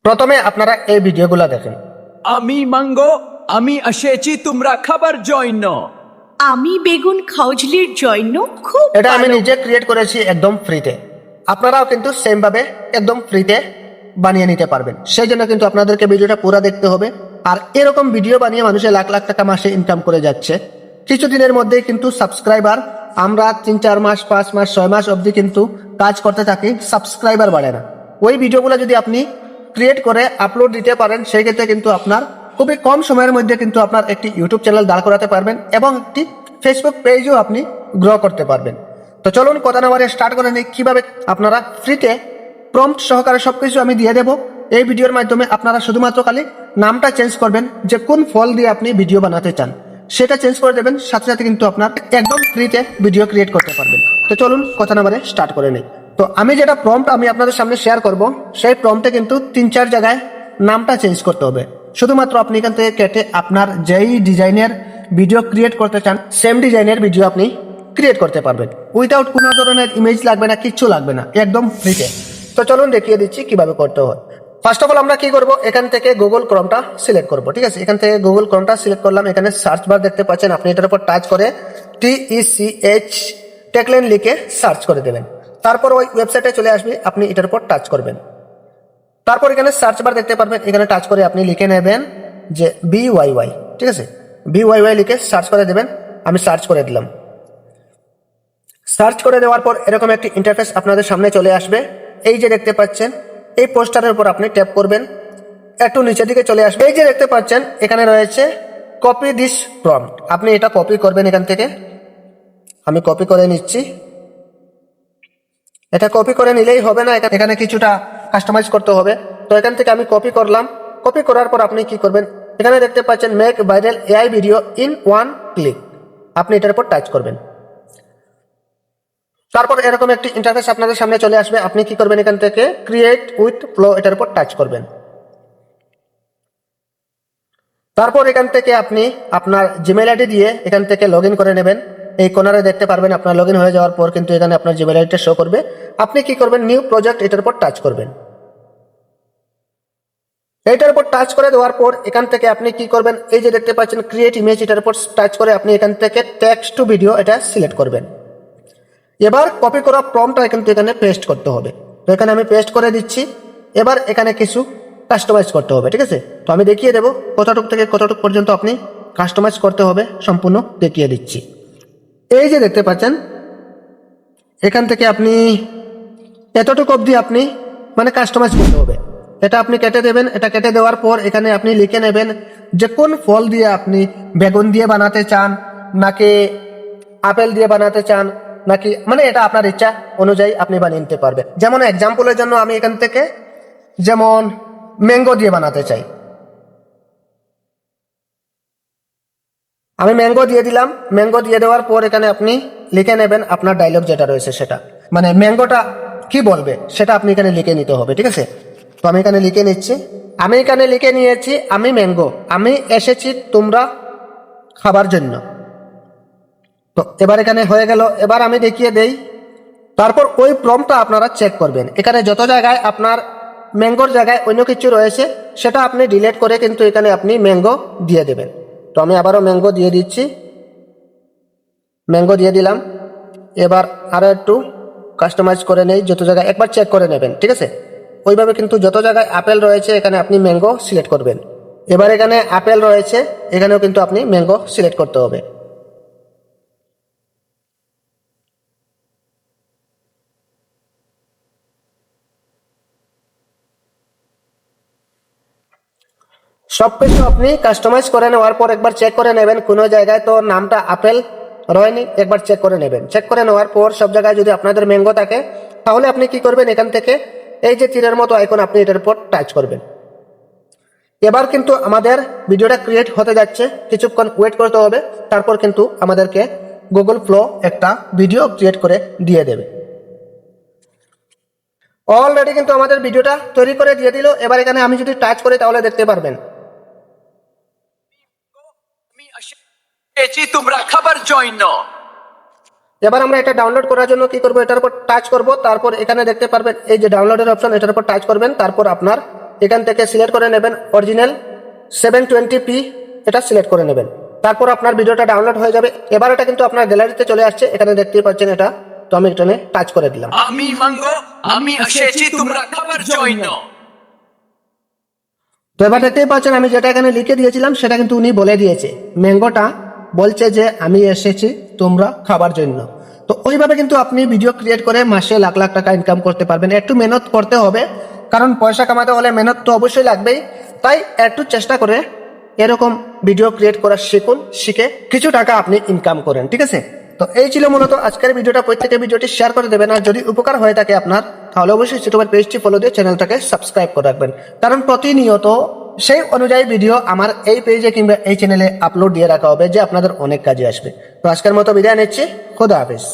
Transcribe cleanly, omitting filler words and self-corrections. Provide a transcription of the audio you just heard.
প্রথমে আপনারা এই ভিডিওগুলো দেখেন। আমি মাঙ্গো, আমি এসেছি তোমরা খাবার জন্য। আমি বেগুন খাওজলির জন্য খুব এটা আমি ভালো। নিজে ক্রিয়েট করেছি একদম ফ্রিতে। আপনারাও কিন্তু সেম ভাবে একদম ফ্রিতে বানিয়ে নিতে পারবেন। সেই জন্য কিন্তু আপনাদেরকে ভিডিওটা পুরো দেখতে হবে। আর এরকম ভিডিও বানিয়ে মানুষের লাখ লাখ টাকা মাসে ইনকাম করে যাচ্ছে। কিছুদিনের মধ্যেই কিন্তু সাবস্ক্রাইবার আমরা 3-4 মাস 5 মাস 6 মাস অবধি কিন্তু কাজ করতে থাকি, সাবস্ক্রাইবার বাড়ে না। ওই ভিডিওগুলো যদি আপনি ক্রিয়েট করে আপলোড দিতে পারেন, সেই ক্ষেত্রে কিন্তু আপনার খুবই কম সময়ের মধ্যে কিন্তু আপনার একটি ইউটিউব চ্যানেল দাঁড় করাতে পারবেন এবং একটি ফেসবুক পেজও আপনি গ্রো করতে পারবেন। তো চলুন কথা না বাড়িয়ে স্টার্ট করে নিই কিভাবে আপনারা ফ্রিতে প্রম্পট সহকারে সবকিছু আমি দিয়ে দেবো। এই ভিডিওর মাধ্যমে আপনারা শুধুমাত্র খালি নামটা চেঞ্জ করবেন, যে কোন ফল দিয়ে আপনি ভিডিও বানাতে চান সেটা চেঞ্জ করে দেবেন, সাথে সাথে কিন্তু আপনার একদম ফ্রিতে ভিডিও ক্রিয়েট করতে পারবেন। তো চলুন কথা না বাড়িয়ে স্টার্ট করে নিই। তো আমি যেটা প্রম্পট আমি আপনাদের সামনে শেয়ার করব, সেই প্রম্পটে কিন্তু 3-4 জায়গায় নামটা চেঞ্জ করতে হবে। শুধুমাত্র আপনি এখান থেকে কেটে আপনার যেই ডিজাইনের ভিডিও ক্রিয়েট করতে চান সেম ডিজাইনের ভিডিও আপনি ক্রিয়েট করতে পারবেন। উইদাউট কোনো ধরনের ইমেজ লাগবে না, কিচ্ছু লাগবে না, একদম ফ্রিতে। তো চলুন দেখিয়ে দিচ্ছি কিভাবে করতে হয়। ফার্স্ট অফ অল আমরা কি করব, এখান থেকে গুগল ক্রোমটা সিলেক্ট করব। ঠিক আছে, এখান থেকে গুগল ক্রোমটা সিলেক্ট করলাম। এখানে সার্চ বার দেখতে পাচ্ছেন, আপনি এটার উপর টাচ করে TECH টেকলেন লিখে সার্চ করে দেবেন। তারপর ওই ওয়েবসাইটে চলে আসবে, আপনি এটার উপর টাচ করবেন। তারপর এখানে সার্চ বার দেখতে পারবেন, এখানে টাচ করে আপনি লিখে নেবেন যে BYY। ঠিক আছে, BYY লিখে সার্চ করে দেবেন। আমি সার্চ করে দিলাম। সার্চ করে দেওয়ার পর এরকম একটি ইন্টারফেস আপনাদের সামনে চলে আসবে। এই যে দেখতে পাচ্ছেন, এই পোস্টারের উপর আপনি ট্যাপ করবেন, একটু নিচের দিকে চলে আসবে। এই যে দেখতে পাচ্ছেন এখানে রয়েছে কপি দিস প্রম্পট, আপনি এটা কপি করবেন এখান থেকে। আমি কপি করে নিচ্ছি। এটা কপি করে নিলেই হবে না, এখানে কিছুটা কাস্টমাইজ করতে হবে। তো এখান থেকে আমি কপি করলাম। কপি করার পর আপনি কি করবেন, এখানে দেখতে পাচ্ছেন make viral AI video in 1 click, আপনি এটার উপর টাচ করবেন। তারপর এরকম একটি ইন্টারফেস আপনাদের সামনে চলে আসবে। আপনি কি করবেন, এখান থেকে ক্রিয়েট উইথ ফ্লো এটার উপর টাচ করবেন। তারপর এখান থেকে আপনি আপনার জিমেল আইডি দিয়ে এখান থেকে লগ ইন করে নেবেন। এই কর্নারে দেখতে পারবেন আপনার লগ ইন হয়ে যাওয়ার পর কিন্তু এখানে আপনার জিমেল আইডিটা শো করবে। আপনি কি করবেন, নিউ প্রজেক্ট এটার উপর টাচ করবেন। এটার উপর টাচ করে দেওয়ার পর এখান থেকে আপনি কি করবেন, এই যে দেখতে পাচ্ছেন ক্রিয়েট ইমেজ এটার উপর টাচ করে আপনি এখান থেকে টেক্সট টু ভিডিও এটা সিলেক্ট করবেন। এবার কপি করা প্রম্পটটা কিন্তু এখানে পেস্ট করতে হবে। তো এখানে আমি পেস্ট করে দিচ্ছি। এবার এখানে কিছু কাস্টমাইজ করতে হবে। ঠিক আছে, তো আমি দেখিয়ে দেবো কতটুক থেকে কতটুক পর্যন্ত আপনি কাস্টমাইজ করতে হবে, সম্পূর্ণ দেখিয়ে দিচ্ছি। এই যে দেখতে পাচ্ছেন এখান থেকে আপনি এতটুকু অবধি আপনি মানে কাস্টমাইজ করতে হবে। এটা আপনি কেটে দেবেন। এটা কেটে দেওয়ার পর এখানে আপনি লিখে নেবেন যে কোন ফল দিয়ে আপনি, বেগুন দিয়ে বানাতে চান নাকি আপেল দিয়ে বানাতে চান, নাকি মানে এটা আপনার ইচ্ছা অনুযায়ী আপনি বানিয়ে নিতে পারবেন। যেমন এক্সাম্পলের জন্য আমি এখান থেকে যেমন ম্যাঙ্গো দিয়ে বানাতে চাই, আমি ম্যাঙ্গো দিয়ে দিলাম। ম্যাঙ্গো দিয়ে দেওয়ার পর এখানে আপনি লিখে নেবেন আপনার ডায়লগ যেটা রয়েছে সেটা, মানে ম্যাঙ্গোটা কি বলবে সেটা আপনি এখানে লিখে নিতে হবে। ঠিক আছে, তো আমি এখানে লিখে নিচ্ছি। আমি এখানে লিখে নিয়েছি, আমি ম্যাঙ্গো, আমি এসেছি তোমরা খাবার জন্য। তো এবার এখানে হয়ে গেল। এবার আমি দেখিয়ে দেই। তারপর ওই প্রম্পটটা আপনারা চেক করবেন। এখানে যত জায়গায় আপনার ম্যাঙ্গোর জায়গায় অন্য কিছু রয়েছে সেটা আপনি ডিলিট করে কিন্তু এখানে আপনি ম্যাঙ্গো দিয়ে দেবেন। তো আমি আবারও ম্যাঙ্গো দিয়ে দিচ্ছি, ম্যাঙ্গো দিয়ে দিলাম। এবার আরও একটু কাস্টমাইজ করে নেই, যত জায়গায় একবার চেক করে নেবেন। ঠিক আছে, ওইভাবে কিন্তু যত জায়গায় আপেল রয়েছে এখানে আপনি ম্যাঙ্গো সিলেক্ট করবেন। এবার এখানে আপেল রয়েছে, এখানেও কিন্তু আপনি ম্যাঙ্গো সিলেক্ট করতে হবে। সবকিছু আপনি কাস্টমাইজ করে নেওয়ার পর একবার চেক করে নেবেন, কোনো জায়গায় তো নামটা আপেল রয়নি, একবার চেক করে নেবেন। চেক করে নেওয়ার পর সব জায়গায় যদি আপনাদের ম্যাঙ্গো থাকে তাহলে আপনি কি করবেন, এখান থেকে এই যে তীরের মতো আইকন আপনি এটার উপর টাচ করবেন। এবার কিন্তু আমাদের ভিডিওটা ক্রিয়েট হতে যাচ্ছে, কিছুক্ষণ ওয়েট করতে হবে। তারপর কিন্তু আমাদেরকে গুগল ফ্লো একটা ভিডিও ক্রিয়েট করে দিয়ে দেবে। অলরেডি কিন্তু আমাদের ভিডিওটা তৈরি করে দিয়ে দিল। এবার এখানে আমি যদি টাচ করি তাহলে দেখতে পারবেন আমি এসেছি তোমরা খাবার জন্য। এবার আমরা এটা ডাউনলোড করার জন্য কি করব, এটার উপর টাচ করব। তারপর এখানে দেখতে পারবেন এই যে ডাউনলোডের অপশন, এটার উপর টাচ করবেন। তারপর আপনার এখান থেকে সিলেক্ট করে নেবেন অরিজিনাল 720p, এটা সিলেক্ট করে নেবেন। তারপর আপনার ভিডিওটা ডাউনলোড হয়ে যাবে। এবার এটা কিন্তু আপনার গ্যালারিতে চলে আসছে, এখানে দেখতেই পাচ্ছেন এটা। তো আমি এখানে টাচ করে দিলাম। আমি মাঙ্গো, আমি এসেছি তোমরা খাবার জন্য। তো এবার দেখতেই পাচ্ছেন আমি যেটা এখানে লিখে দিয়েছিলাম সেটা কিন্তু উনি বলে দিয়েছে। ম্যাঙ্গোটা বলছে যে আমি এসেছি তোমরা খাবার জন্য। তো ওইভাবে কিন্তু আপনি ভিডিও ক্রিয়েট করে মাসে লাখ লাখ টাকা ইনকাম করতে পারবেন। একটু মেহনত করতে হবে, কারণ পয়সা কামাতে হলে মেহনত তো অবশ্যই লাগবেই। তাই একটু চেষ্টা করে এরকম ভিডিও ক্রিয়েট করা শিখুন, শিখে কিছু টাকা আপনি ইনকাম করেন, ঠিক আছে? তো এই ছিল মূলত আজকের ভিডিওটা। প্রত্যেকে ভিডিওটি শেয়ার করে দেবেন, আর যদি উপকার হয়ে থাকে আপনার, তাহলে অবশ্যই ইউটিউবের পেজটি ফলো দিয়ে চ্যানেলটাকে সাবস্ক্রাইব করে রাখবেন, কারণ প্রতিনিয়ত সেই অনুযায়ী ভিডিও আমার এই পেজে কিংবা এই চ্যানেলে আপলোড দিয়ে রাখা হবে, যে আপনাদের অনেক কাজে আসবে। তো আজকের মতো বিদায় নিচ্ছি, খোদা হাফেজ।